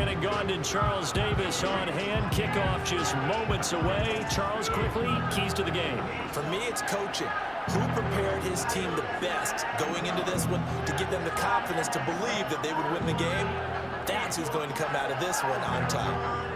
and gone, and Charles Davis on hand. Kickoff just moments away. Charles, quickly, keys to the game. For me, it's coaching. Who prepared his team the best going into this one to give them the confidence to believe that they would win the game? That's who's going to come out of this one on top.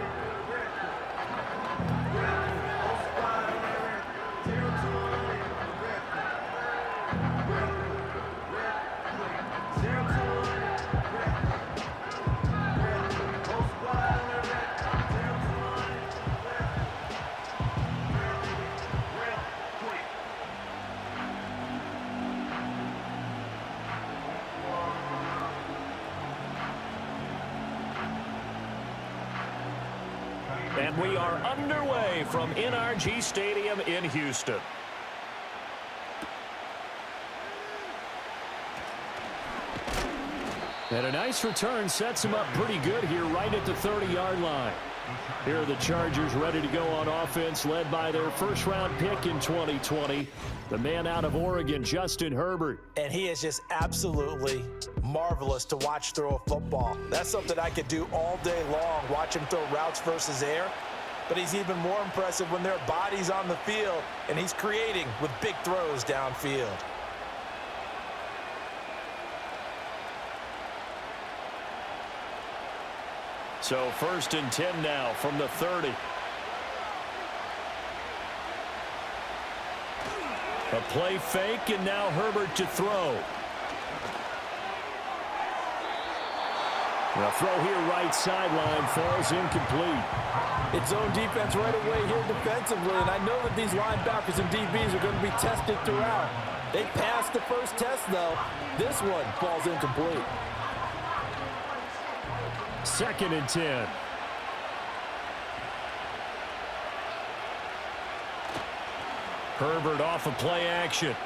And we are underway from NRG Stadium in Houston. And a nice return sets him up pretty good here right at the 30-yard line. Here are the Chargers ready to go on offense, led by their first-round pick in 2020, the man out of Oregon, Justin Herbert. And he is just absolutely marvelous to watch throw a football. That's something I could do all day long, watch him throw routes versus air. But he's even more impressive when there are bodies on the field, and he's creating with big throws downfield. So 1st and 10 now from the 30. A play fake, and now Herbert to throw. The throw here right sideline falls incomplete. It's zone defense right away here defensively, and I know that these linebackers and DBs are going to be tested throughout. They passed the first test, though. This one falls incomplete. 2nd and 10. Herbert off of play action.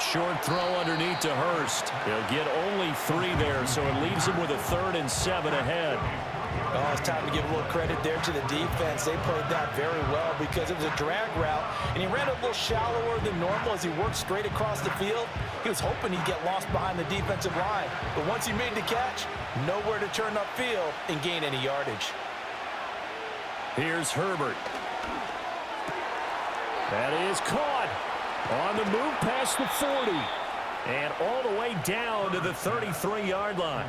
Short throw underneath to Hurst. He'll get only 3 there, so it leaves him with a 3rd and 7 ahead. Oh, it's time to give a little credit there to the defense. They played that very well because it was a drag route, and he ran a little shallower than normal as he worked straight across the field. He was hoping he'd get lost behind the defensive line, but once he made the catch, nowhere to turn upfield and gain any yardage. Here's Herbert. That is caught on the move past the 40. And all the way down to the 33-yard line.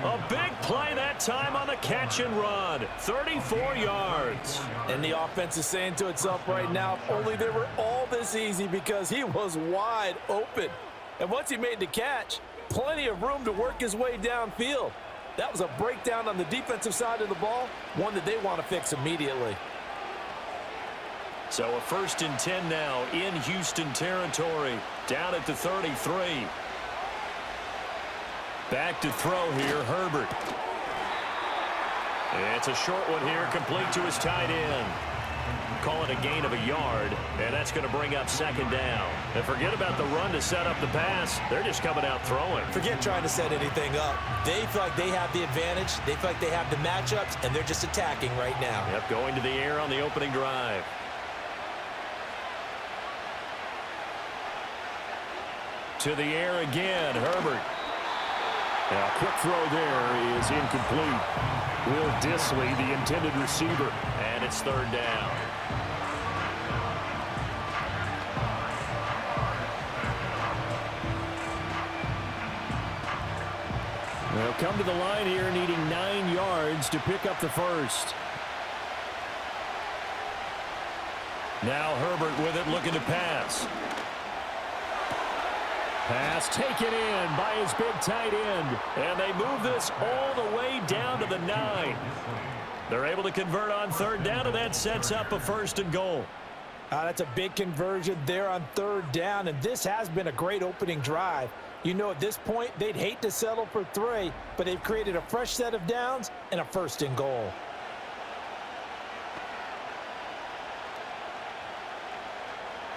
A big play that time on the catch and run. 34 yards. And the offense is saying to itself right now, if only they were all this easy, because he was wide open. And once he made the catch, plenty of room to work his way downfield. That was a breakdown on the defensive side of the ball, one that they want to fix immediately. So a 1st and 10 now in Houston territory, down at the 33. Back to throw here, Herbert. It's a short one here, complete to his tight end. Call it a gain of a yard, and that's going to bring up 2nd down. And forget about the run to set up the pass. They're just coming out throwing. Forget trying to set anything up. They feel like they have the advantage. They feel like they have the matchups, and they're just attacking right now. Yep, going to the air on the opening drive. To the air again, Herbert. Now, quick throw there is incomplete. Will Dissly, the intended receiver, and it's 3rd down. They'll come to the line here, needing 9 yards to pick up the 1st. Now Herbert with it, looking to pass. Pass taken in by his big tight end. And they move this all the way down to the 9. They're able to convert on 3rd down, and that sets up a 1st and goal. That's a big conversion there on 3rd down, and this has been a great opening drive. You know, at this point, they'd hate to settle for 3, but they've created a fresh set of downs and a 1st and goal.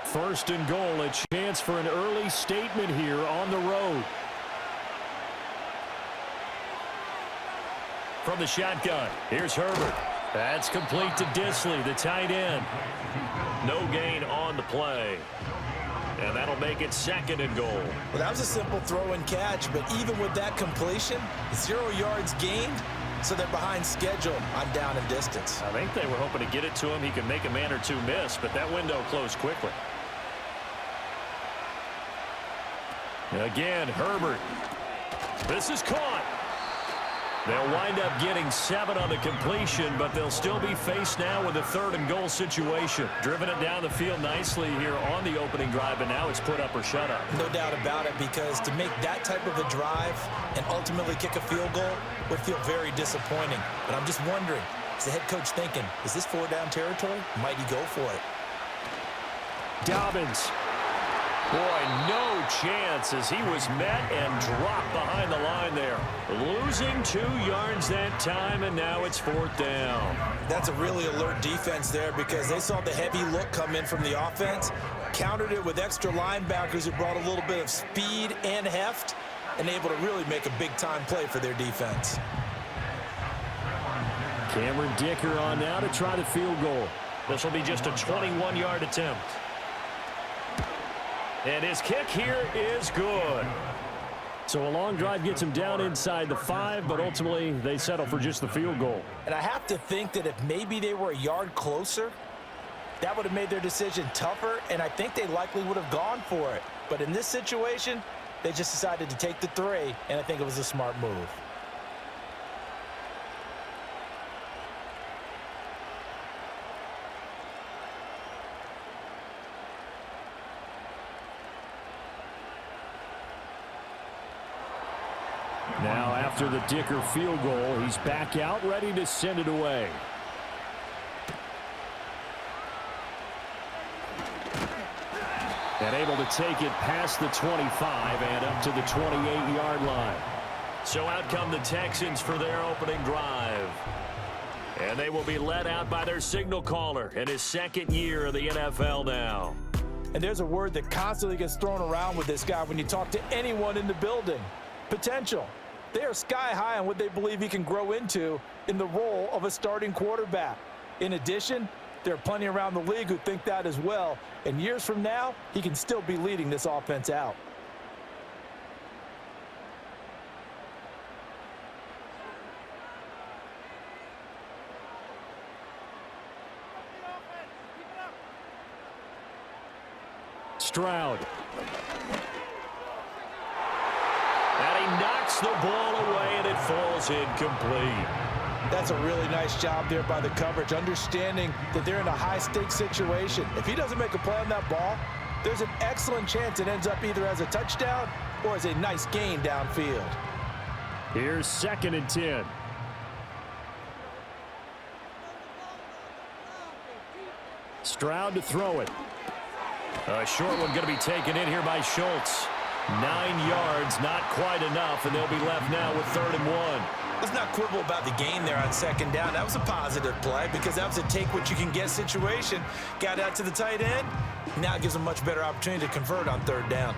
First and goal, a chance for an early statement here on the road. From the shotgun, here's Herbert. That's complete to Dissly, the tight end. No gain on the play. And that'll make it 2nd and goal. Well, that was a simple throw and catch, but even with that completion, 0 yards gained, so they're behind schedule on down and distance. I think they were hoping to get it to him. He could make a man or two miss, but that window closed quickly. Again, Herbert. This is caught. They'll wind up getting 7 on the completion, but they'll still be faced now with a 3rd and goal situation. Driven it down the field nicely here on the opening drive, and now it's put up or shut up. No doubt about it, because to make that type of a drive and ultimately kick a field goal would feel very disappointing. But I'm just wondering, is the head coach thinking, is this 4-down territory? Might he go for it? Dobbins. Boy, no chance as he was met and dropped behind the line there. Losing 2 yards that time, and now it's 4th down. That's a really alert defense there, because they saw the heavy look come in from the offense, countered it with extra linebackers who brought a little bit of speed and heft, and able to really make a big-time play for their defense. Cameron Dicker on now to try the field goal. This will be just a 21-yard attempt. And his kick here is good. So a long drive gets him down inside the 5, but ultimately they settle for just the field goal. And I have to think that if maybe they were a yard closer, that would have made their decision tougher, and I think they likely would have gone for it. But in this situation, they just decided to take the 3, and I think it was a smart move. Now after the Dicker field goal, he's back out ready to send it away. And able to take it past the 25 and up to the 28-yard line. So out come the Texans for their opening drive. And they will be led out by their signal caller in his 2nd year of the NFL now. And there's a word that constantly gets thrown around with this guy when you talk to anyone in the building. Potential. They are sky high on what they believe he can grow into in the role of a starting quarterback. In addition, there are plenty around the league who think that as well. And years from now, he can still be leading this offense out. Stroud. And he knocks the ball away, and it falls incomplete. That's a really nice job there by the coverage, understanding that they're in a high-stakes situation. If he doesn't make a play on that ball, there's an excellent chance it ends up either as a touchdown or as a nice gain downfield. Here's 2nd and 10. Stroud to throw it. A short one going to be taken in here by Schultz. 9 yards, not quite enough, and they'll be left now with 3rd and 1. Let's not quibble about the gain there on 2nd down. That was a positive play because that was a take-what-you-can-get situation. Got out to the tight end. Now it gives them a much better opportunity to convert on 3rd down.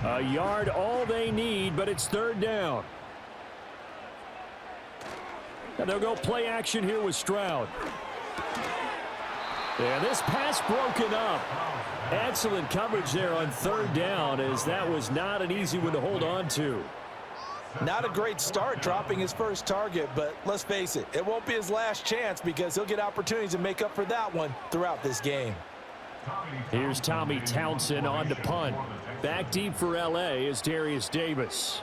A yard all they need, but it's 3rd down. And they'll go play action here with Stroud. And this pass broken up. Excellent coverage there on 3rd down, as that was not an easy one to hold on to. Not a great start dropping his first target, but let's face it, it won't be his last chance because he'll get opportunities to make up for that one throughout this game. Here's Tommy Townsend on to punt. Back deep for L.A. is Darius Davis.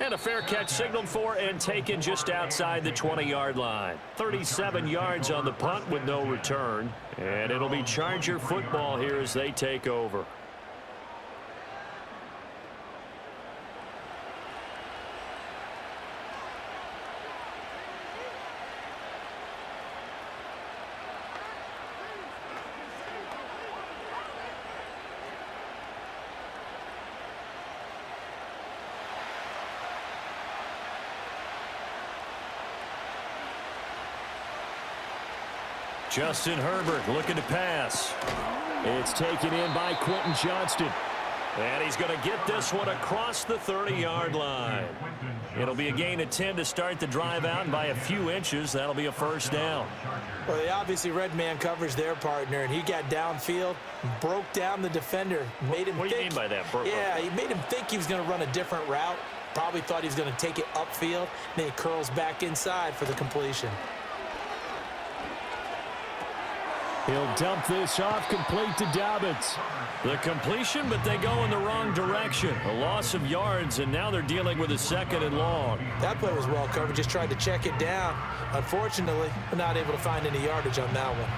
And a fair catch signaled for and taken just outside the 20-yard line. 37 yards on the punt with no return. And it'll be Charger football here as they take over. Justin Herbert looking to pass. It's taken in by Quentin Johnston. And he's going to get this one across the 30-yard line. It'll be a gain of 10 to start the drive out, and by a few inches, that'll be a first down. Well, they obviously read man coverage their partner, and he got downfield, broke down the defender, made him What do you mean by that? Yeah, he made him think he was going to run a different route. Probably thought he was going to take it upfield. Then he curls back inside for the completion. He'll dump this off, complete to Dobbins. The completion, but they go in the wrong direction. A loss of yards, and now they're dealing with a 2nd and long. That play was well covered, just tried to check it down. Unfortunately, we're not able to find any yardage on that one.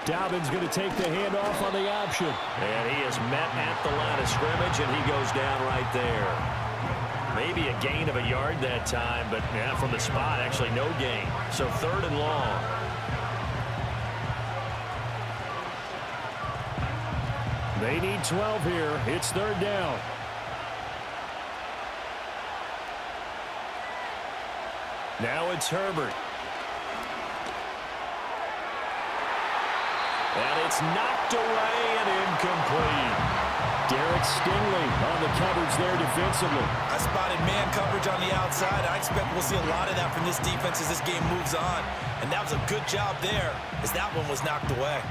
Dobbins going to take the handoff on the option. And he is met at the line of scrimmage, and he goes down right there. Maybe a gain of a yard that time, but yeah, from the spot, actually no gain. So 3rd and long. They need 12 here. It's 3rd down. Now it's Herbert. And it's knocked away and incomplete. Derek Stingley on the coverage there defensively. I spotted man coverage on the outside. I expect we'll see a lot of that from this defense as this game moves on. And that was a good job there as that one was knocked away.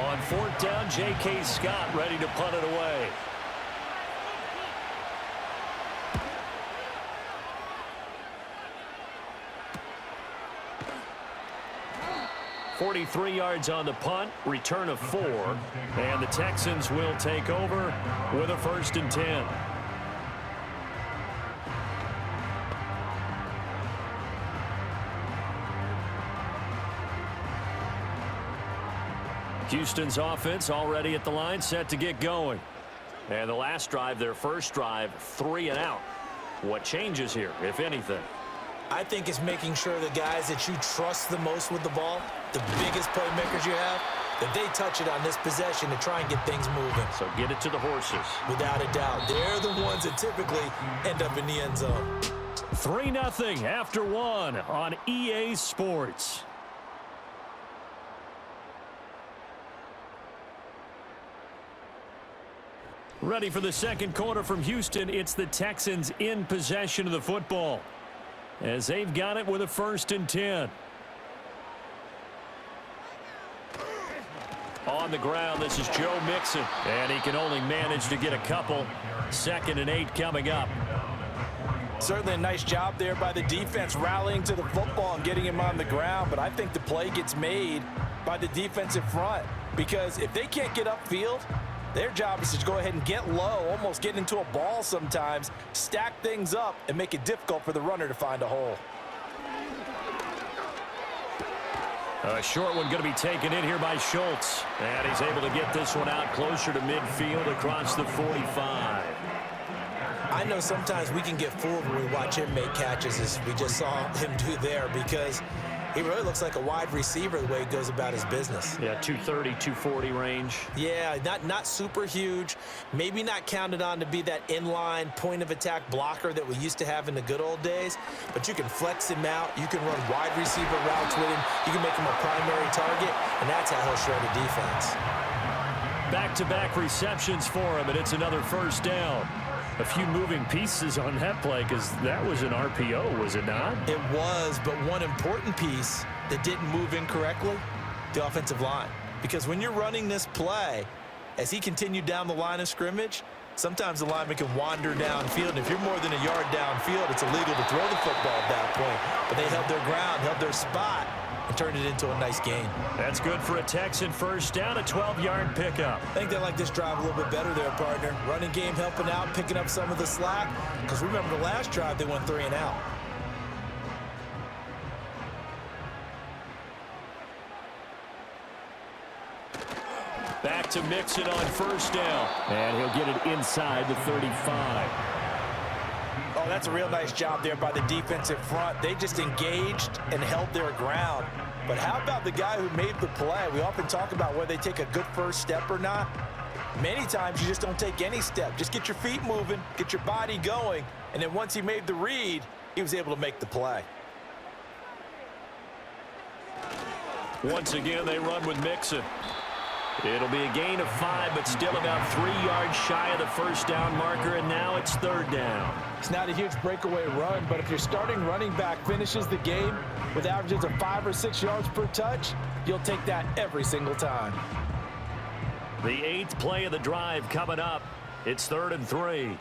On 4th down, J.K. Scott ready to punt it away. .43 yards on the punt, return of 4, and the Texans will take over with a 1st and 10. Houston's offense already at the line, set to get going. And the last drive, their first drive, 3 and out. What changes here, if anything? I think it's making sure the guys that you trust the most with the ball, the biggest playmakers you have, that they touch it on this possession to try and get things moving. So get it to the horses. Without a doubt. They're the ones that typically end up in the end zone. 3-0 after 1 on EA Sports. Ready for the second quarter from Houston. It's the Texans in possession of the football, as they've got it with a 1st and 10. On the ground, this is Joe Mixon, and he can only manage to get a couple. 2nd and 8 coming up. Certainly a nice job there by the defense rallying to the football and getting him on the ground, but I think the play gets made by the defensive front, because if they can't get upfield, their job is to go ahead and get low, almost get into a ball sometimes, stack things up, and make it difficult for the runner to find a hole. A short one going to be taken in here by Schultz. And he's able to get this one out closer to midfield across the 45. I know sometimes we can get fooled when we watch him make catches, as we just saw him do there, because he really looks like a wide receiver the way he goes about his business. Yeah, 230, 240 range. Yeah, not super huge. Maybe not counted on to be that inline point-of-attack blocker that we used to have in the good old days, but you can flex him out. You can run wide receiver routes with him. You can make him a primary target, and that's how he'll shred a defense. Back-to-back receptions for him, and it's another 1st down. A few moving pieces on that play, because that was an RPO, was it not? It was, but one important piece that didn't move incorrectly, the offensive line. Because when you're running this play, as he continued down the line of scrimmage, sometimes the lineman can wander downfield, and if you're more than a yard downfield, it's illegal to throw the football at that point. But they held their ground, held their spot, and turned it into a nice gain. That's good for a Texan 1st down, a 12-yard pickup. I think they like this drive a little bit better there, partner. Running game helping out, picking up some of the slack. Because remember the last drive, they went 3 and out. Back to Mixon on 1st down. And he'll get it inside the 35. Oh, that's a real nice job there by the defensive front. They just engaged and held their ground. But how about the guy who made the play? We often talk about whether they take a good first step or not. Many times you just don't take any step. Just get your feet moving, get your body going, And then once he made the read, he was able to make the play. Once again, they run with Mixon. It'll be a gain of 5, but still about 3 yards shy of the first down marker, and now it's 3rd down. It's not a huge breakaway run, but if your starting running back finishes the game with averages of 5 or 6 yards per touch, you'll take that every single time. The 8th play of the drive coming up. It's 3rd and 3.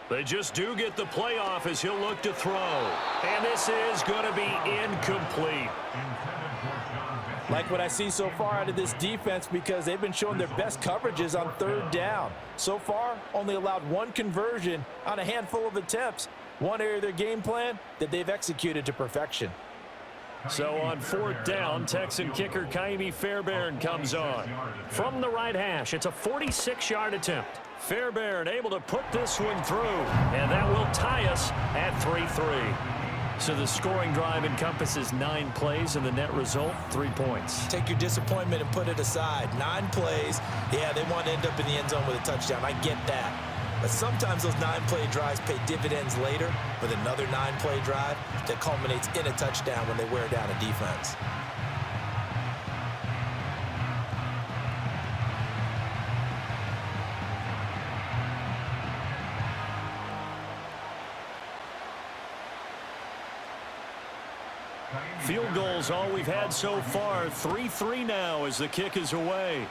They just do get the playoff as he'll look to throw. And this is going to be incomplete. Like what I see so far out of this defense because they've been showing their best coverages on 3rd down. So far, only allowed 1 conversion on a handful of attempts. One area of their game plan that they've executed to perfection. So on 4th down, Texan kicker Kaimi Fairbairn comes on. From the right hash, it's a 46-yard attempt. Fairbairn able to put this one through, and that will tie us at 3-3. So the scoring drive encompasses 9 plays, and the net result, 3 points. Take your disappointment and put it aside. 9 plays. Yeah, they want to end up in the end zone with a touchdown. I get that. But sometimes those 9-play drives pay dividends later with another 9-play drive that culminates in a touchdown when they wear down a defense. Field goals all we've had so far. 3-3 now as the kick is away.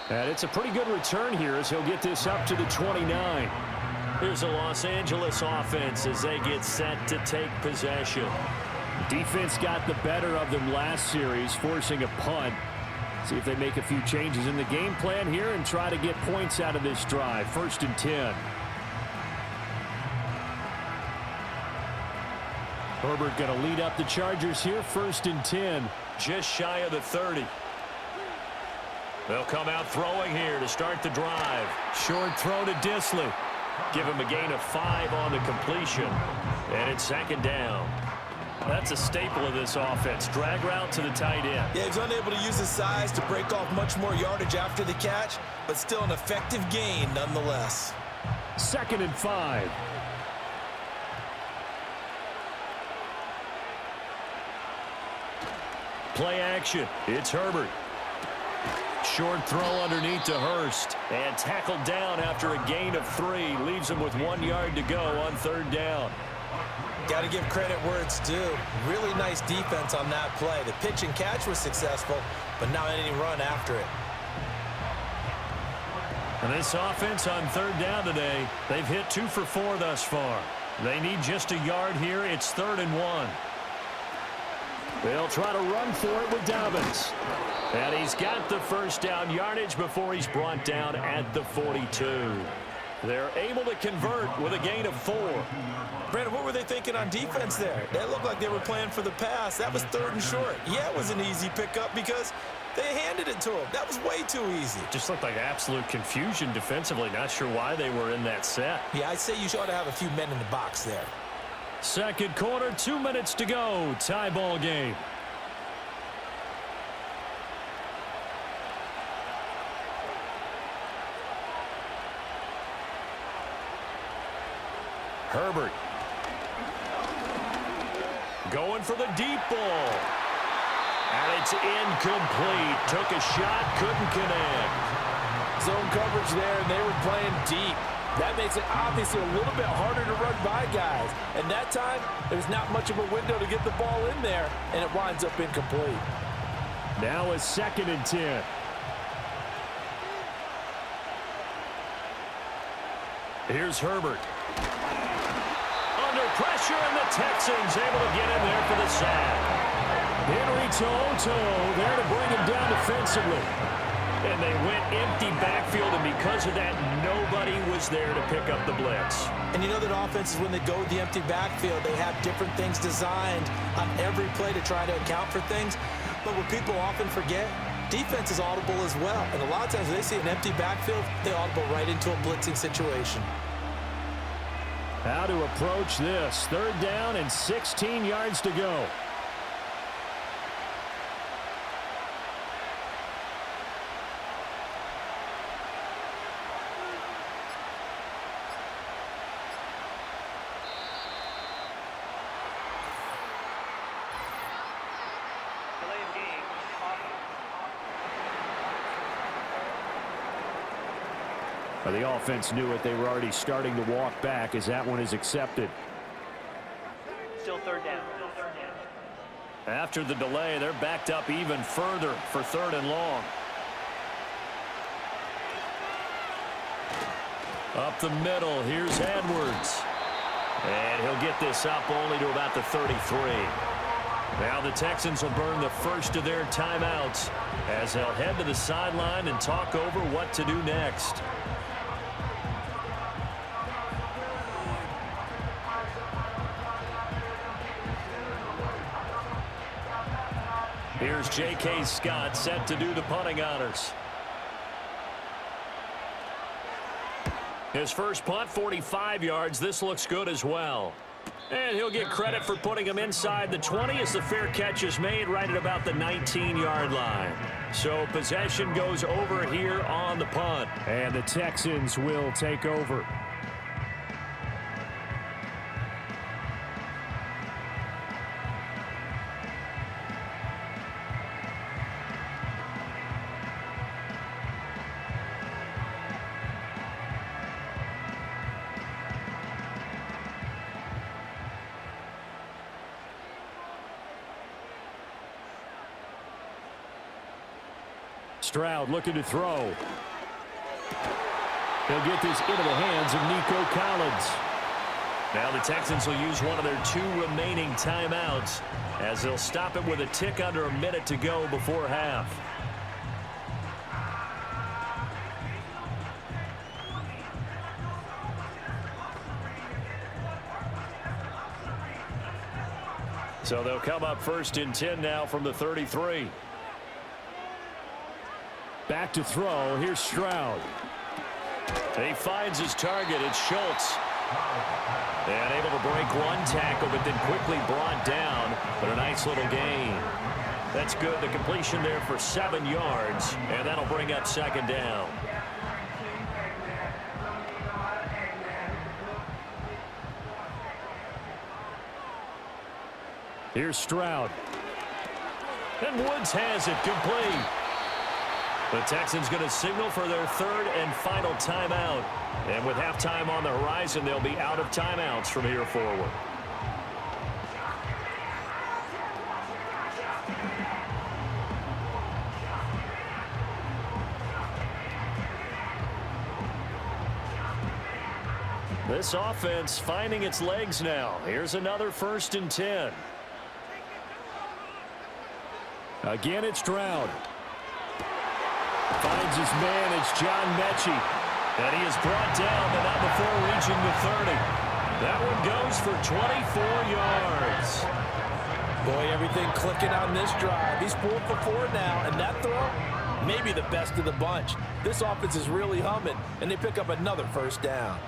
And it's a pretty good return here as he'll get this up to the 29. Here's a Los Angeles offense as they get set to take possession. Defense got the better of them last series, forcing a punt. See if they make a few changes in the game plan here and try to get points out of this drive. 1st and 10. Herbert going to lead up the Chargers here. 1st and 10. Just shy of the 30. They'll come out throwing here to start the drive. Short throw to Disley. Give him a gain of 5 on the completion. And it's 2nd down. That's a staple of this offense. Drag route to the tight end. Yeah, he's unable to use his size to break off much more yardage after the catch, but still an effective gain nonetheless. 2nd and 5. Play action. It's Herbert. Short throw underneath to Hurst. And tackled down after a gain of 3. Leaves him with 1 yard to go on 3rd down. Got to give credit where it's due. Really nice defense on that play. The pitch and catch was successful, but not any run after it. And this offense on 3rd down today, they've hit 2 for 4 thus far. They need just a yard here. It's 3rd and 1. They'll try to run for it with Dobbins. And he's got the 1st down yardage before he's brought down at the 42. They're able to convert with a gain of 4. Brandon, what were they thinking on defense there? They looked like they were playing for the pass. That was 3rd and short. Yeah, it was an easy pickup because they handed it to him. That was way too easy. Just looked like absolute confusion defensively. Not sure why they were in that set. Yeah, I'd say you ought to have a few men in the box there. 2nd quarter, 2 minutes to go. Tie ball game. Herbert. Going for the deep ball. And it's incomplete. Took a shot, couldn't connect. Zone coverage there, and they were playing deep. That makes it obviously a little bit harder to run by guys. And that time, there's not much of a window to get the ball in there, and it winds up incomplete. Now a 2nd and 10. Here's Herbert. Under pressure, and the Texans able to get in there for the sack. Henry toe-to-toe there to bring him down defensively. And they went empty backfield, and because of that, nobody was there to pick up the blitz. And you know that offenses, when they go with the empty backfield, they have different things designed on every play to try to account for things. But what people often forget, defense is audible as well. And a lot of times when they see an empty backfield, they audible right into a blitzing situation. How to approach this. 3rd down and 16 yards to go. Well, the offense knew it. They were already starting to walk back as that one is accepted. Still third down. After the delay, they're backed up even further for 3rd and long. Up the middle, here's Edwards. And he'll get this up only to about the 33. Now the Texans will burn the first of their timeouts as they'll head to the sideline and talk over what to do next. Here's J.K. Scott set to do the punting honors. His first punt, 45 yards. This looks good as well. And he'll get credit for putting him inside the 20 as the fair catch is made right at about the 19-yard line. So possession goes over here on the punt. And the Texans will take over. Stroud looking to throw. He'll get this into the hands of Nico Collins. Now the Texans will use one of their 2 remaining timeouts as they'll stop it with a tick under a minute to go before half. So they'll come up 1st and 10 now from the 33. Back to throw. Here's Stroud. He finds his target. It's Schultz. And able to break one tackle, but then quickly brought down. But a nice little gain. That's good. The completion there for 7 yards. And that'll bring up 2nd down. Here's Stroud. And Woods has it complete. The Texans going to signal for their 3rd and final timeout. And with halftime on the horizon, they'll be out of timeouts from here forward. This offense finding its legs now. Here's another 1st and 10. Again, it's Stroud. Finds his man. It's John Mechie. And he is brought down, but not before reaching the 30. That one goes for 24 yards. Boy, everything clicking on this drive. He's 4 for 4 now, and that throw, maybe the best of the bunch. This offense is really humming, and they pick up another 1st down.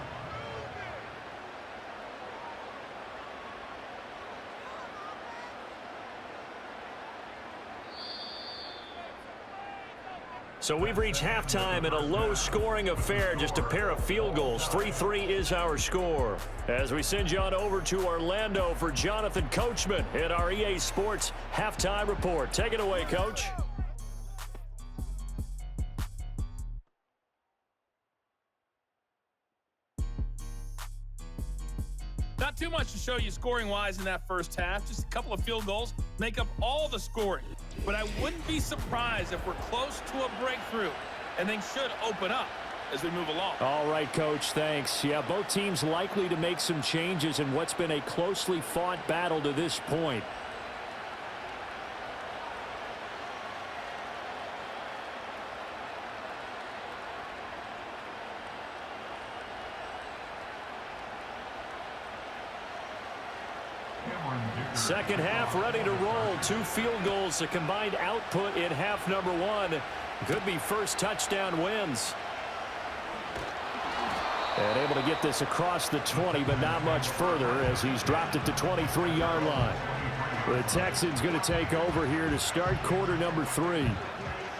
So we've reached halftime in a low-scoring affair, just a pair of field goals. 3-3 is our score. As we send you on over to Orlando for Jonathan Coachman in our EA Sports Halftime Report. Take it away, Coach. Not too much to show you scoring-wise in that first half. Just a couple of field goals make up all the scoring. But I wouldn't be surprised if we're close to a breakthrough, and things should open up as we move along. All right, Coach, thanks. Yeah, both teams likely to make some changes in what's been a closely fought battle to this point. Second half ready to roll. 2 field goals, a combined output in half number 1. Could be first touchdown wins. And able to get this across the 20, but not much further as he's dropped it to 23-yard line. The Texans going to take over here to start quarter number 3.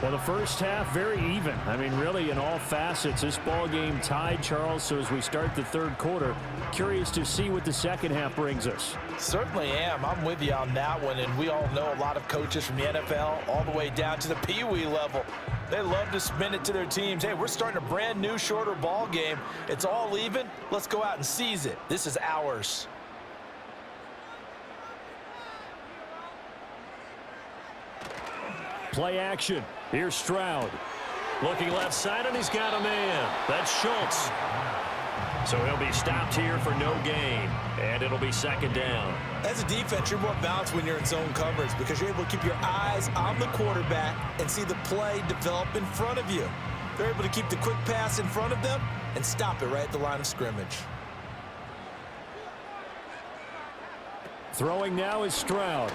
Well, the first half, very even. I mean, really, in all facets, this ball game tied, Charles. So as we start the 3rd quarter, curious to see what the second half brings us. Certainly am. I'm with you on that one, and we all know a lot of coaches from the NFL all the way down to the Pee Wee level. They love to spin it to their teams. Hey, we're starting a brand new, shorter ball game. It's all even. Let's go out and seize it. This is ours. Play action. Here's Stroud. Looking left side, and he's got a man. That's Schultz. So he'll be stopped here for no gain, and it'll be second down. As a defense, you're more balanced when you're in zone coverage because you're able to keep your eyes on the quarterback and see the play develop in front of you. They're able to keep the quick pass in front of them and stop it right at the line of scrimmage. Throwing now is Stroud.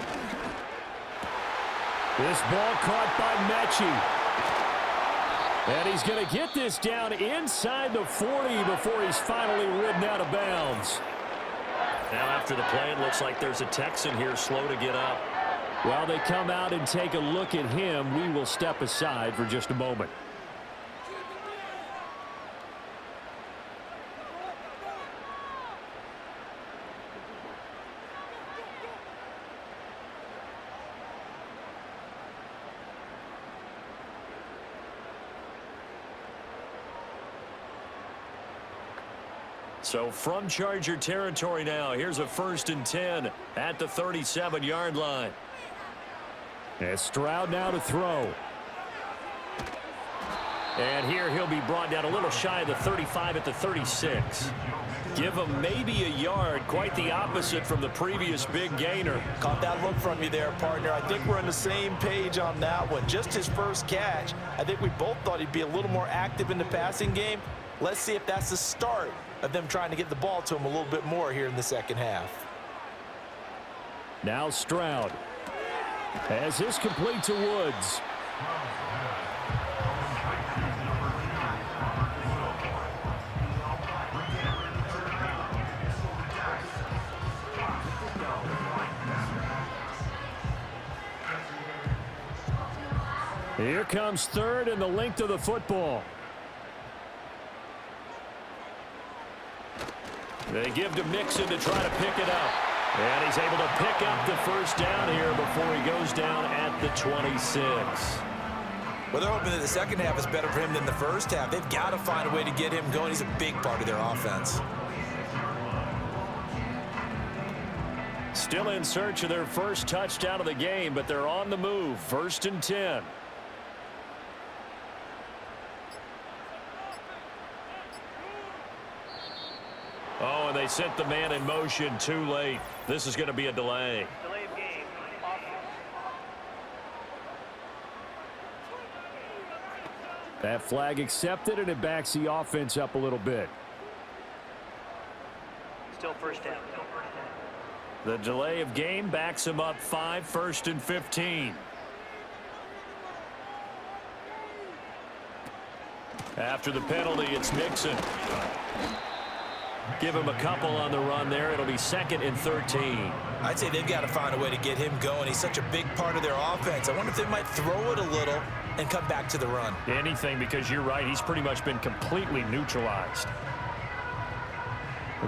This ball caught by Mechie. And he's going to get this down inside the 40 before he's finally ridden out of bounds. Now after the play, it looks like there's a Texan here slow to get up. While they come out and take a look at him, we will step aside for just a moment. So from Charger territory now, here's a 1st and 10 at the 37-yard line. And Stroud now to throw. And here he'll be brought down a little shy of the 35 at the 36. Give him maybe a yard, quite the opposite from the previous big gainer. Caught that look from you there, partner. I think we're on the same page on that one. Just his first catch. I think we both thought he'd be a little more active in the passing game. Let's see if that's the start of them trying to get the ball to him a little bit more here in the second half. Now Stroud. As this complete to Woods. Here comes 3rd and the length of the football. They give to Mixon to try to pick it up. And he's able to pick up the first down here before he goes down at the 26. Well, they're hoping that the second half is better for him than the first half. They've got to find a way to get him going. He's a big part of their offense. Still in search of their first touchdown of the game, but they're on the move. 1st and 10. Oh, and they sent the man in motion too late. This is going to be a delay. Delay of game. That flag accepted, and it backs the offense up a little bit. Still first down. The delay of game backs him up 5, 1st and 15. After the penalty, it's Mixon. Give him a couple on the run there. It'll be 2nd and 13. I'd say they've got to find a way to get him going. He's such a big part of their offense. I wonder if they might throw it a little and come back to the run. Anything, because you're right. He's pretty much been completely neutralized.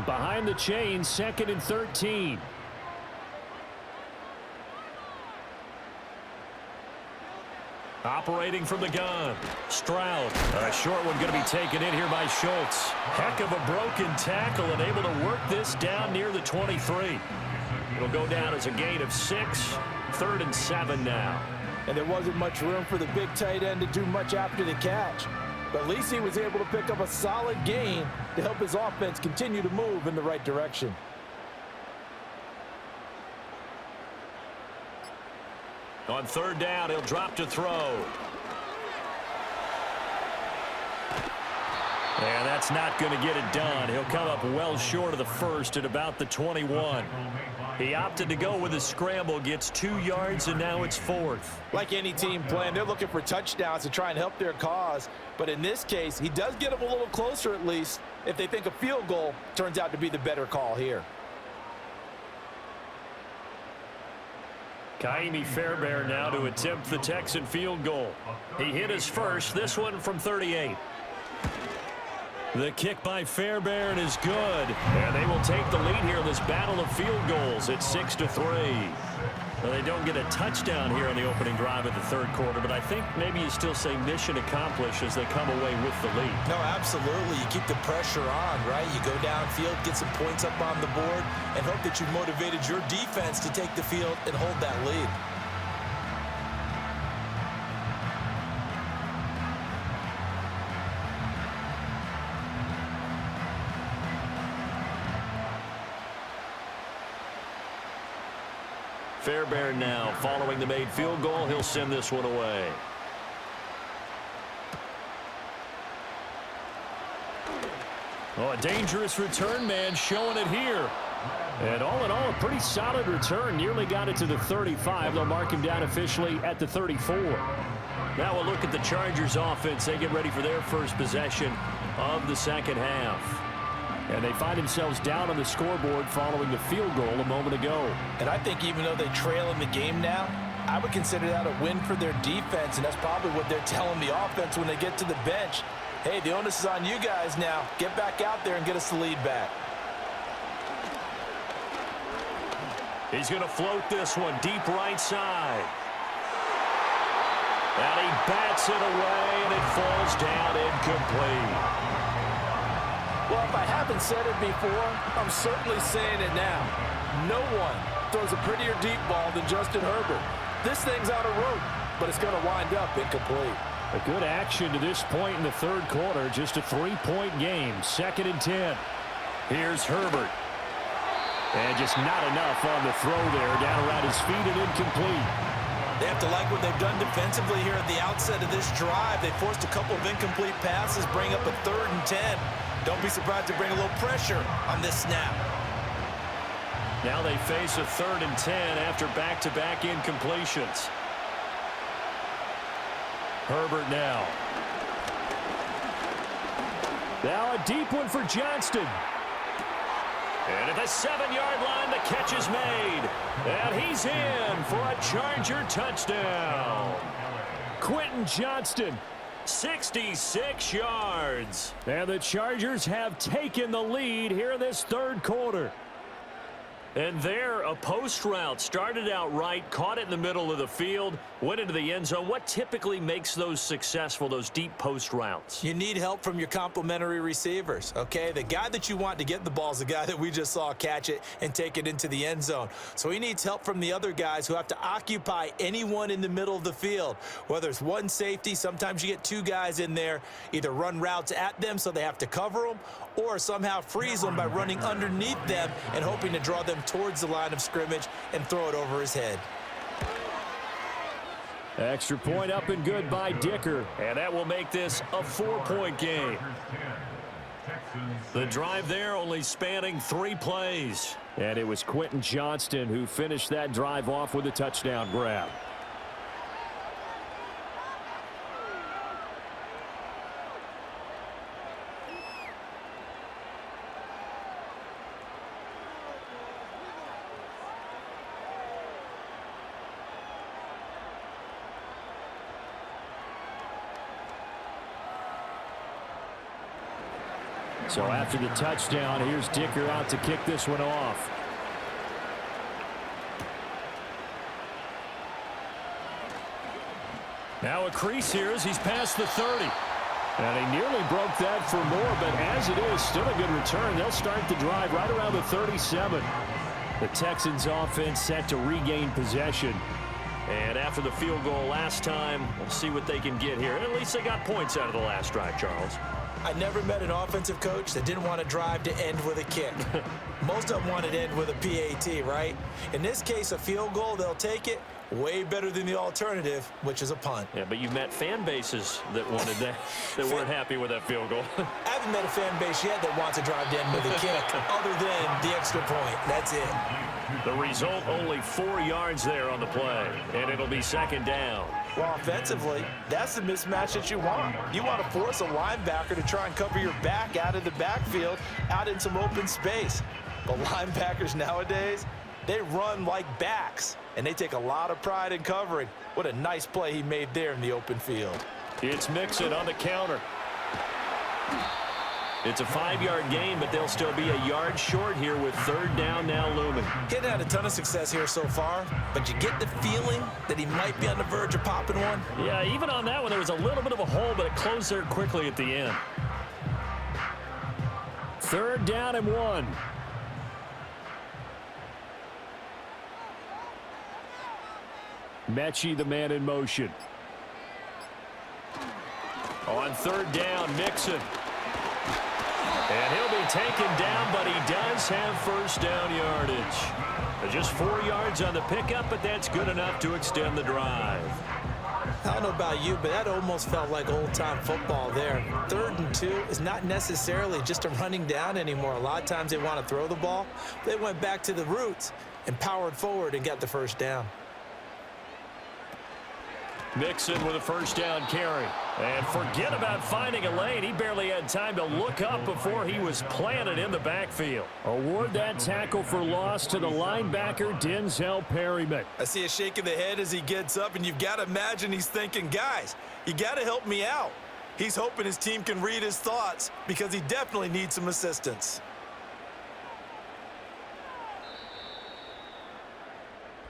Behind the chains, 2nd and 13. Operating from the gun. Stroud. A short one going to be taken in here by Schultz. Heck of a broken tackle and able to work this down near the 23. It'll go down as a gain of 6. 3rd and 7 now. And there wasn't much room for the big tight end to do much after the catch. But at least he was able to pick up a solid gain to help his offense continue to move in the right direction. On 3rd down, he'll drop to throw. And that's not going to get it done. He'll come up well short of the first at about the 21. He opted to go with a scramble, gets 2 yards, and now it's 4th. Like any team playing, they're looking for touchdowns to try and help their cause. But in this case, he does get them a little closer at least if they think a field goal turns out to be the better call here. Kaimi Fairbairn now to attempt the Texan field goal. He hit his first, this one from 38. The kick by Fairbairn is good, and they will take the lead here in this battle of field goals at 6-3. Well, they don't get a touchdown here on the opening drive of the third quarter, but I think maybe you still say mission accomplished as they come away with the lead. No, absolutely. You keep the pressure on, right? You go downfield, get some points up on the board, and hope that you've motivated your defense to take the field and hold that lead. Fairbairn now following the made field goal. He'll send this one away. Oh, a dangerous return man showing it here. And all in all, a pretty solid return. Nearly got it to the 35. They'll mark him down officially at the 34. Now we'll look at the Chargers offense. They get ready for their first possession of the second half. And they find themselves down on the scoreboard following the field goal a moment ago. And I think even though they trail in the game now, I would consider that a win for their defense, and that's probably what they're telling the offense when they get to the bench. Hey, the onus is on you guys now. Get back out there and get us the lead back. He's going to float this one deep right side. And he bats it away, and it falls down incomplete. Well, if I haven't said it before, I'm certainly saying it now. No one throws a prettier deep ball than Justin Herbert. This thing's out of route, but it's going to wind up incomplete. A good action to this point in the third quarter. Just a 3-point game. 2nd and 10. Here's Herbert. And just not enough on the throw there. Down around his feet and incomplete. They have to like what they've done defensively here at the outset of this drive. They forced a couple of incomplete passes, bring up a 3rd and 10. Don't be surprised to bring a little pressure on this snap. Now they face a 3rd and 10 after back-to-back incompletions. Herbert now. Now a deep one for Johnston. And at the 7-yard line, the catch is made. And he's in for a Charger touchdown. Quentin Johnston. 66 yards. And the Chargers have taken the lead here in this third quarter. And there, a post route started out right, caught it in the middle of the field, went into the end zone. What typically makes those successful, those deep post routes? You need help from your complementary receivers, okay? The guy that you want to get the ball is the guy that we just saw catch it and take it into the end zone. So he needs help from the other guys who have to occupy anyone in the middle of the field. Whether it's one safety, sometimes you get 2 guys in there, either run routes at them so they have to cover them, or somehow freeze them by running underneath them and hoping to draw them towards the line of scrimmage and throw it over his head. Extra point up and good by Dicker. And that will make this a 4-point game. The drive there only spanning 3 plays. And it was Quentin Johnston who finished that drive off with a touchdown grab. So after the touchdown, here's Dicker out to kick this one off. Now a crease here as he's past the 30. And he nearly broke that for more, but as it is, still a good return. They'll start the drive right around the 37. The Texans offense set to regain possession. And after the field goal last time, we'll see what they can get here. And at least they got points out of the last drive, Charles. I never met an offensive coach that didn't want to drive to end with a kick. Most of them wanted to end with a PAT, right? In this case, a field goal, they'll take it. Way better than the alternative, which is a punt. Yeah, but you've met fan bases that wanted that, that weren't happy with that field goal. I haven't met a fan base yet that wants to drive to end with a kick other than the extra point. That's it. The result, only 4 yards there on the play, and it'll be 2nd down. Well, offensively, that's the mismatch that you want. You want to force a linebacker to try and cover your back out of the backfield, out in some open space. But linebackers nowadays, they run like backs, and they take a lot of pride in covering. What a nice play he made there in the open field. It's Mixon on the counter. It's a 5-yard gain, but they'll still be a yard short here with third down now looming. He hadn't had a ton of success here so far, but you get the feeling that he might be on the verge of popping one. Yeah, even on that one, there was a little bit of a hole, but it closed there quickly at the end. Third down and 1. Mechie, the man in motion. On third down, Mixon. And he'll be taken down, but he does have first down yardage. Just 4 yards on the pickup, but that's good enough to extend the drive. I don't know about you, but that almost felt like old-time football there. 3rd and 2 is not necessarily just a running down anymore. A lot of times they want to throw the ball. They went back to the roots and powered forward and got the first down. Mixon with a first down carry. And forget about finding a lane. He barely had time to look up before he was planted in the backfield. Award that tackle for loss to the linebacker, Denzel Perryman. I see a shake of the head as he gets up, and you've got to imagine he's thinking, guys, you got to help me out. He's hoping his team can read his thoughts because he definitely needs some assistance.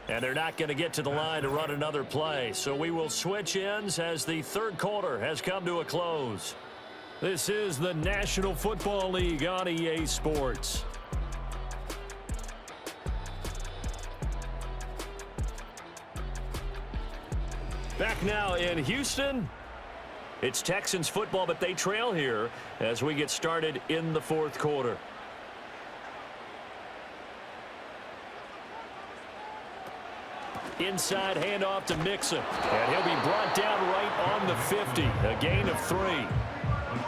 And they're not going to get to the line to run another play. So we will switch ends as the third quarter has come to a close. This is the National Football League on EA Sports. Back now in Houston. It's Texans football, but they trail here as we get started in the fourth quarter. Inside handoff to Mixon. And he'll be brought down right on the 50. A gain of 3.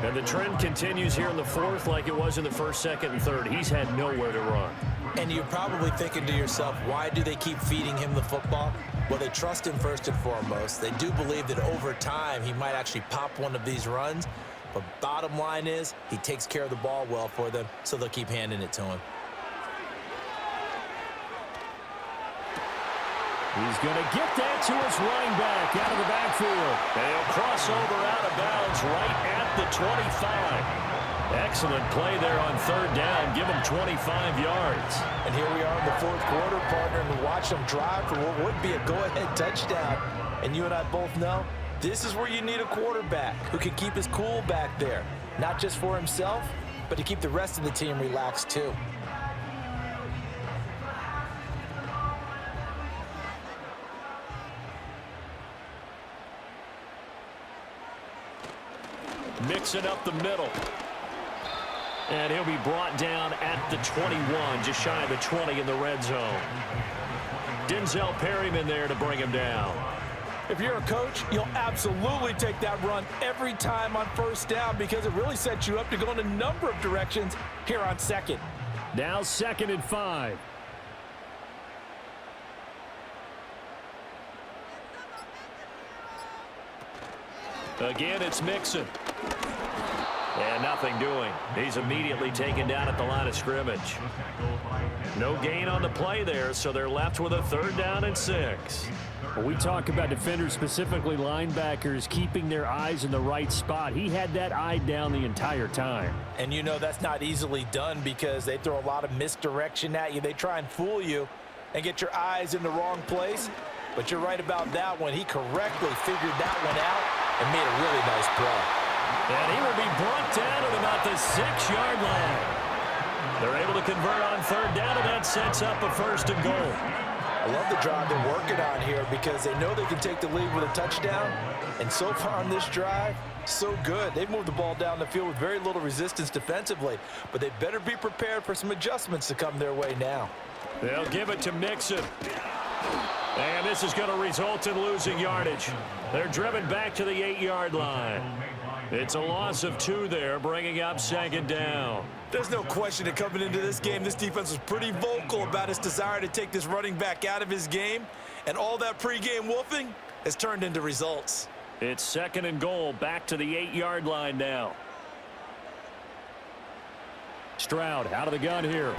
And the trend continues here in the fourth like it was in the first, second, and third. He's had nowhere to run. And you're probably thinking to yourself, why do they keep feeding him the football? Well, they trust him first and foremost. They do believe that over time he might actually pop one of these runs. But bottom line is he takes care of the ball well for them, so they'll keep handing it to him. He's going to get that to his running back out of the backfield. And he'll cross over out of bounds right at the 25. Excellent play there on third down. Give him 25 yards. And here we are in the fourth quarter, partner, and watch them drive for what would be a go-ahead touchdown. And you and I both know this is where you need a quarterback who can keep his cool back there. Not just for himself, but to keep the rest of the team relaxed too. Mixing up the middle. And he'll be brought down at the 21, just shy of the 20 in the red zone. Denzel Perryman there to bring him down. If you're a coach, you'll absolutely take that run every time on first down because it really sets you up to go in a number of directions here on second. Now 2nd and 5. Again, it's Mixon. And nothing doing. He's immediately taken down at the line of scrimmage. No gain on the play there, so they're left with a third down and 6. When we talk about defenders, specifically linebackers, keeping their eyes in the right spot, he had that eye down the entire time. And you know that's not easily done because they throw a lot of misdirection at you. They try and fool you and get your eyes in the wrong place. But you're right about that one. He correctly figured that one out and made a really nice play. And he will be brought down at about the 6-yard line. They're able to convert on third down, and that sets up a 1st and goal. I love the drive they're working on here because they know they can take the lead with a touchdown. And so far on this drive, so good. They've moved the ball down the field with very little resistance defensively, but they better be prepared for some adjustments to come their way now. They'll give it to Mixon. And this is going to result in losing yardage. They're driven back to the 8-yard line. It's a loss of 2 there, bringing up 2nd down. There's no question that coming into this game, this defense was pretty vocal about its desire to take this running back out of his game, and all that pregame wolfing has turned into results. It's 2nd and goal, back to the 8-yard line now. Stroud out of the gun here.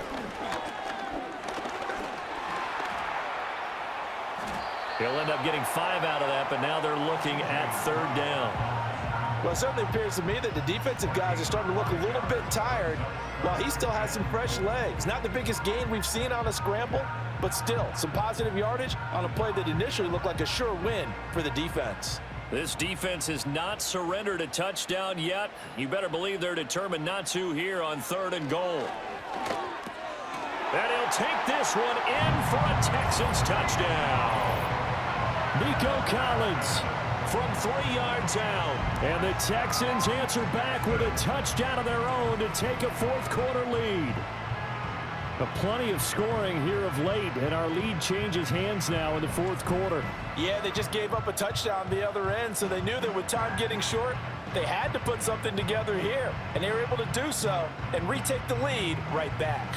He'll end up getting 5 out of that, but now they're looking at third down. Well, it certainly appears to me that the defensive guys are starting to look a little bit tired while he still has some fresh legs. Not the biggest gain we've seen on a scramble, but still some positive yardage on a play that initially looked like a sure win for the defense. This defense has not surrendered a touchdown yet. You better believe they're determined not to here on 3rd and goal. And he'll take this one in for a Texans touchdown. Nico Collins from 3 yards out. And the Texans answer back with a touchdown of their own to take a 4th quarter lead. Plenty of scoring here of late, and our lead changes hands now in the 4th quarter. Yeah, they just gave up a touchdown the other end, so they knew that with time getting short, they had to put something together here, and they were able to do so and retake the lead right back.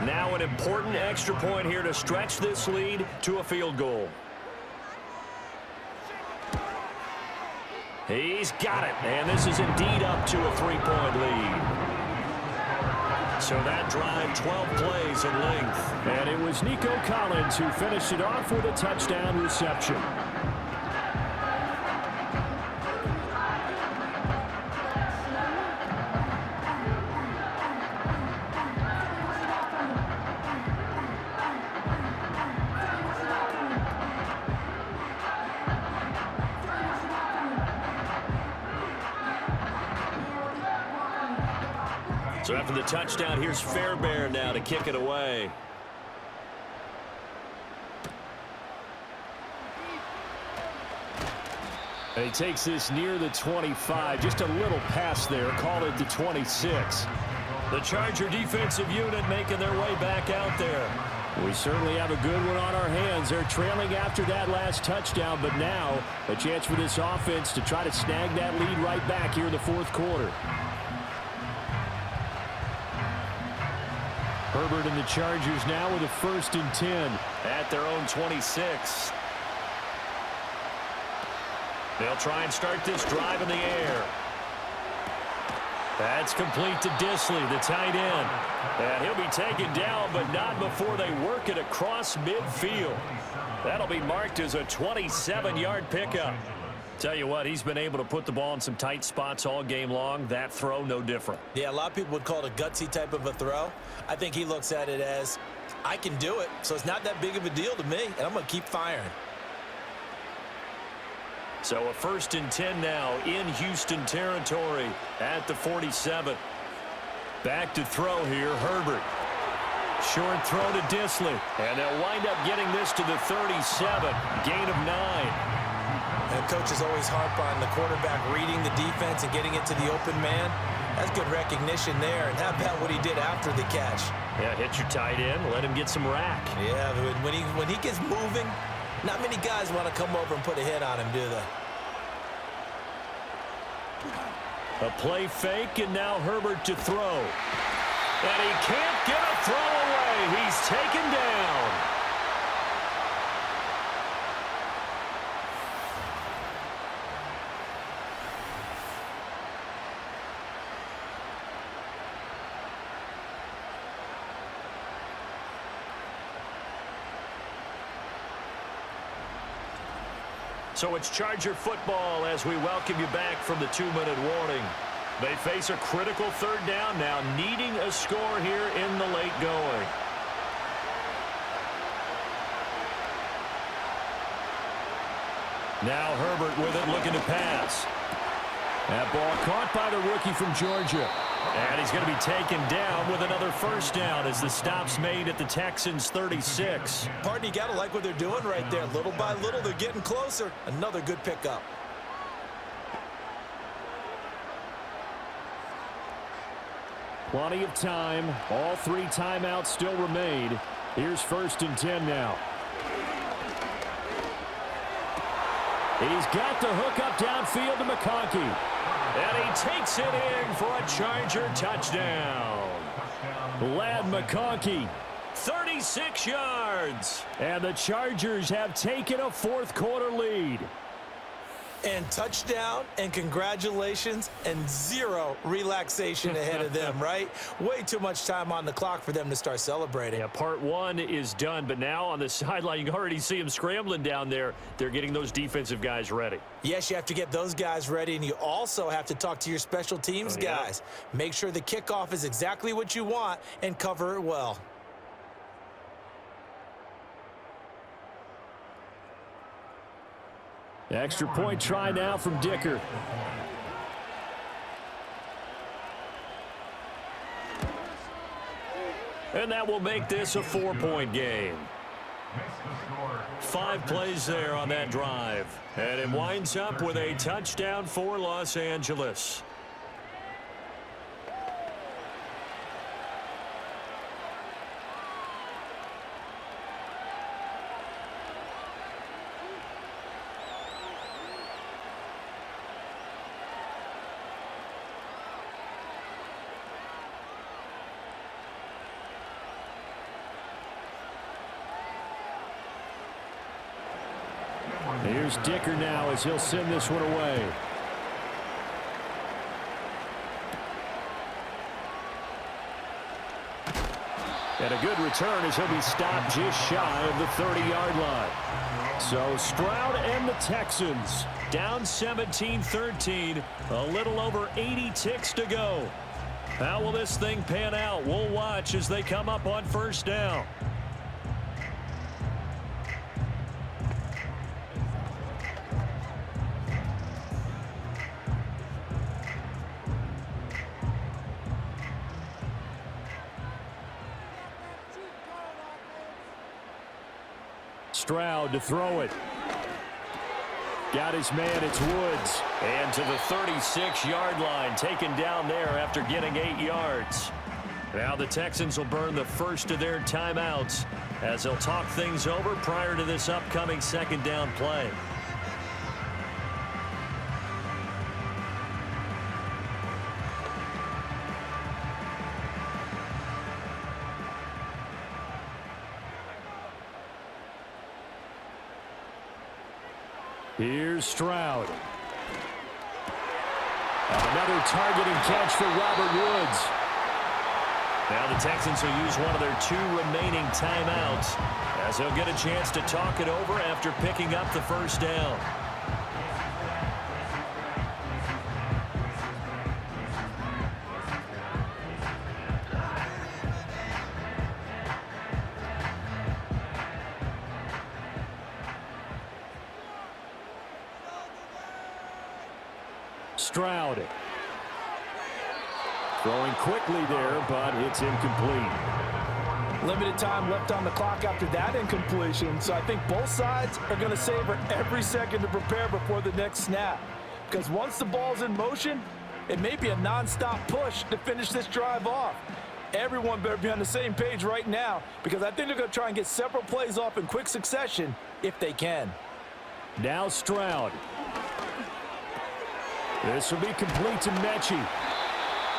Now an important extra point here to stretch this lead to a field goal. He's got it, and this is indeed up to a 3-point lead. So that drive, 12 plays in length. And it was Nico Collins who finished it off with a touchdown reception. So after the touchdown, here's Fairbairn now to kick it away. And he takes this near the 25. Just a little pass there. Call it the 26. The Charger defensive unit making their way back out there. We certainly have a good one on our hands. They're trailing after that last touchdown, but now a chance for this offense to try to snag that lead right back here in the 4th quarter. Herbert and the Chargers now with a 1st and 10. At their own 26. They'll try and start this drive in the air. That's complete to Disley, the tight end. And he'll be taken down, but not before they work it across midfield. That'll be marked as a 27-yard pickup. Tell you what, he's been able to put the ball in some tight spots all game long. That throw, no different. Yeah, a lot of people would call it a gutsy type of a throw. I think he looks at it as, I can do it, so it's not that big of a deal to me, and I'm going to keep firing. So a 1st and 10 now in Houston territory at the 47. Back to throw here, Herbert. Short throw to Disley. And they'll wind up getting this to the 37. Gain of 9. And coaches always harp on the quarterback reading the defense and getting it to the open man. That's good recognition there. And how about what he did after the catch? Yeah, hit your tight end, let him get some rack. Yeah, when he gets moving, not many guys want to come over and put a hit on him, do they? A play fake, and now Herbert to throw. And he can't get a throw away. He's taken down. So it's Charger football as we welcome you back from the 2-minute warning. They face a critical 3rd down now, needing a score here in the late going. Now Herbert with it, looking to pass. That ball caught by the rookie from Georgia. And he's going to be taken down with another 1st down as the stop's made at the Texans' 36. Pardon, you got to like what they're doing right there. Little by little, they're getting closer. Another good pickup. Plenty of time. All 3 timeouts still remain. Here's 1st and 10 now. He's got the hook up downfield to McConkey. And he takes it in for a Charger touchdown. Lad McConkey. 36 yards. And the Chargers have taken a 4th quarter lead. And touchdown, and congratulations, and zero relaxation ahead of them, right? Way too much time on the clock for them to start celebrating. Yeah, part one is done, but now on the sideline, you can already see them scrambling down there. They're getting those defensive guys ready. Yes, you have to get those guys ready, and you also have to talk to your special teams guys. Make sure the kickoff is exactly what you want and cover it well. Extra point try now from Dicker. And that will make this a 4-point game. 5 plays there on that drive. And it winds up with a touchdown for Los Angeles. Here's Dicker now as he'll send this one away. And a good return as he'll be stopped just shy of the 30-yard line. So Stroud and the Texans down 17-13, a little over 80 ticks to go. How will this thing pan out? We'll watch as they come up on first down. Stroud to throw it. Got his man, it's Woods. And to the 36-yard line, taken down there after getting 8 yards. Now the Texans will burn the first of their timeouts as they'll talk things over prior to this upcoming second down play. Here's Stroud. Another targeting catch for Robert Woods. Now the Texans will use one of their 2 remaining timeouts as they'll get a chance to talk it over after picking up the first down. Stroud. Throwing quickly there, but it's incomplete. Limited time left on the clock after that incompletion, so I think both sides are going to savor every second to prepare before the next snap. Because once the ball's in motion, it may be a non-stop push to finish this drive off. Everyone better be on the same page right now, because I think they're going to try and get several plays off in quick succession if they can. Now Stroud. This will be complete to Mechie.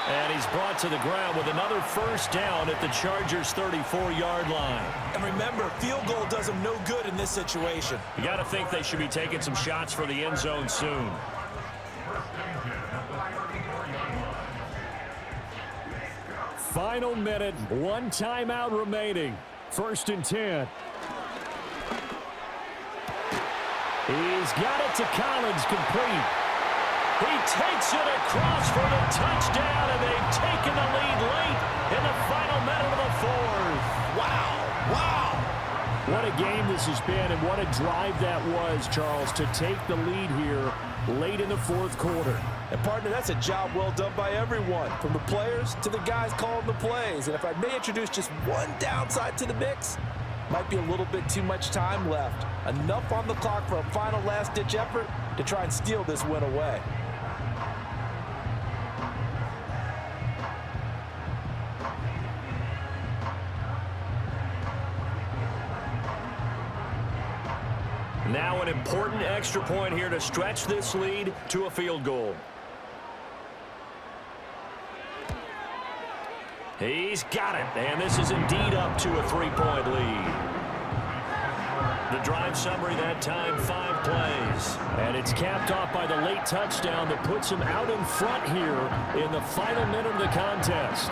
And he's brought to the ground with another first down at the Chargers' 34-yard line. And remember, field goal does them no good in this situation. You got to think they should be taking some shots for the end zone soon. Final minute, 1 timeout remaining. 1st and 10. He's got it to Collins, complete. He takes it across for the touchdown, and they've taken the lead late in the final minute of the 4th. Wow, wow. What a game this has been, and what a drive that was, Charles, to take the lead here late in the 4th quarter. And, partner, that's a job well done by everyone, from the players to the guys calling the plays. And if I may introduce just one downside to the mix, might be a little bit too much time left. Enough on the clock for a final last-ditch effort to try and steal this win away. Now an important extra point here to stretch this lead to a field goal. He's got it, and this is indeed up to a 3-point lead. The drive summary that time, 5 plays. And it's capped off by the late touchdown that puts him out in front here in the final minute of the contest.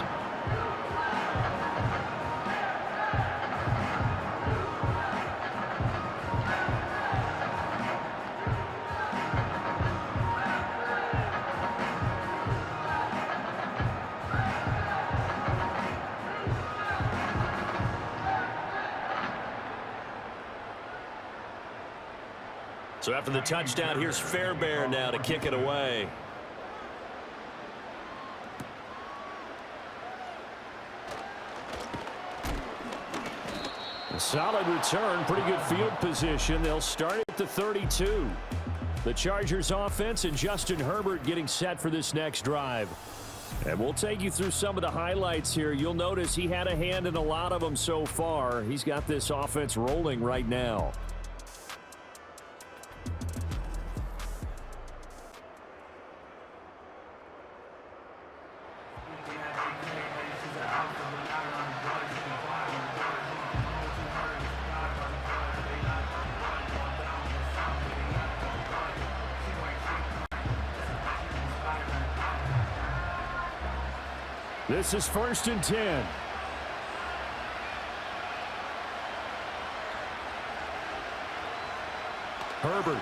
So after the touchdown, here's Fairbairn now to kick it away. A solid return, pretty good field position. They'll start at the 32. The Chargers offense and Justin Herbert getting set for this next drive. And we'll take you through some of the highlights here. You'll notice he had a hand in a lot of them so far. He's got this offense rolling right now. This is 1st and 10. Herbert.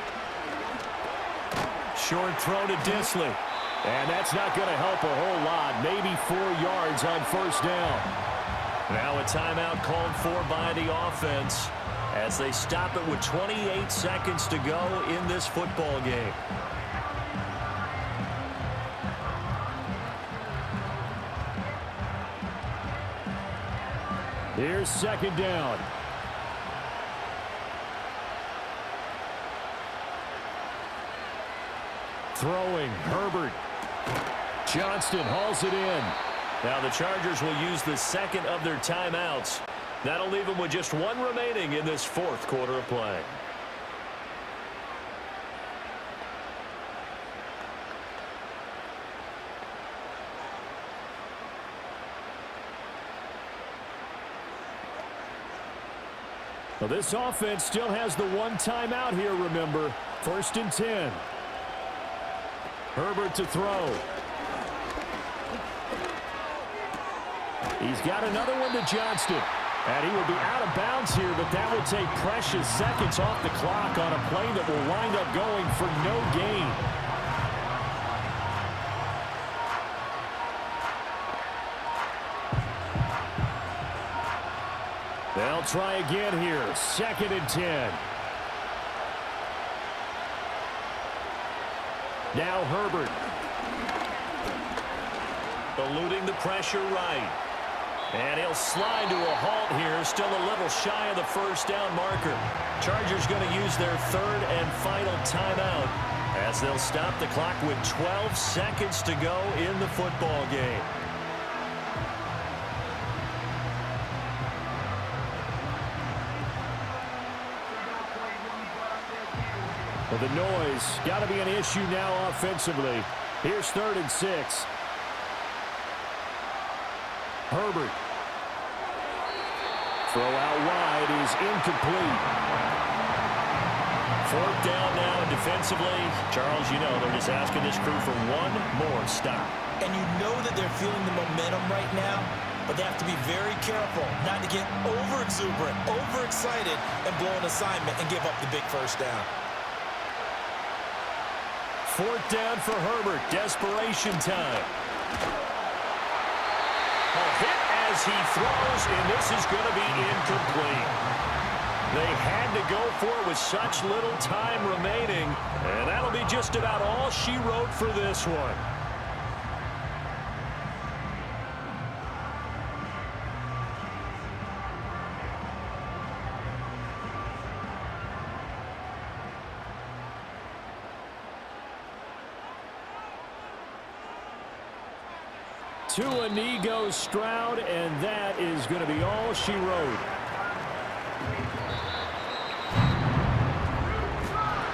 Short throw to Disley. And that's not going to help a whole lot. Maybe 4 yards on 1st down. Now a timeout called for by the offense as they stop it with 28 seconds to go in this football game. Here's 2nd down. Throwing, Herbert. Johnston hauls it in. Now the Chargers will use the second of their timeouts. That'll leave them with just 1 remaining in this 4th quarter of play. Well, this offense still has the 1 timeout here, remember. 1st and 10. Herbert to throw. He's got another one to Johnston. And he will be out of bounds here, but that will take precious seconds off the clock on a play that will wind up going for no gain. They'll try again here. 2nd and 10. Now Herbert. Eluding the pressure right. And he'll slide to a halt here. Still a little shy of the 1st down marker. Chargers going to use their 3rd and final timeout as they'll stop the clock with 12 seconds to go in the football game. Well, the noise got to be an issue now offensively. Here's 3rd and 6. Herbert. Throw out wide is incomplete. 4th down now defensively. Charles, you know they're just asking this crew for 1 more stop. And you know that they're feeling the momentum right now, but they have to be very careful not to get over-exuberant, overexcited, and blow an assignment and give up the big 1st down. 4th down for Herbert. Desperation time. A hit as he throws, and this is going to be incomplete. They had to go for it with such little time remaining, and that'll be just about all she wrote for this one. To a knee goes Stroud, and that is going to be all she wrote.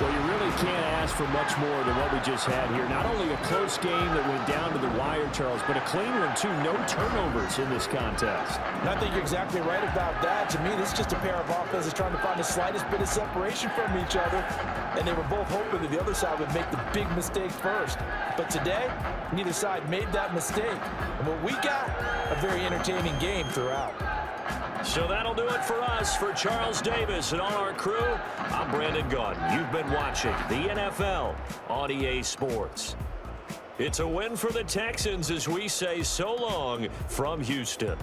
Well, you really can't ask for much more than what we just had here. Not only a close game that went down to the wire, Charles, but a clean one, too. No turnovers in this contest. And I think you're exactly right about that. To me, this is just a pair of offenses trying to find the slightest bit of separation from each other. And they were both hoping that the other side would make the big mistake first. But today, neither side made that mistake. And what we got, a very entertaining game throughout. So that'll do it for us. For Charles Davis and all our crew, I'm Brandon Gaudin. You've been watching the NFL on EA Sports. It's a win for the Texans as we say so long from Houston.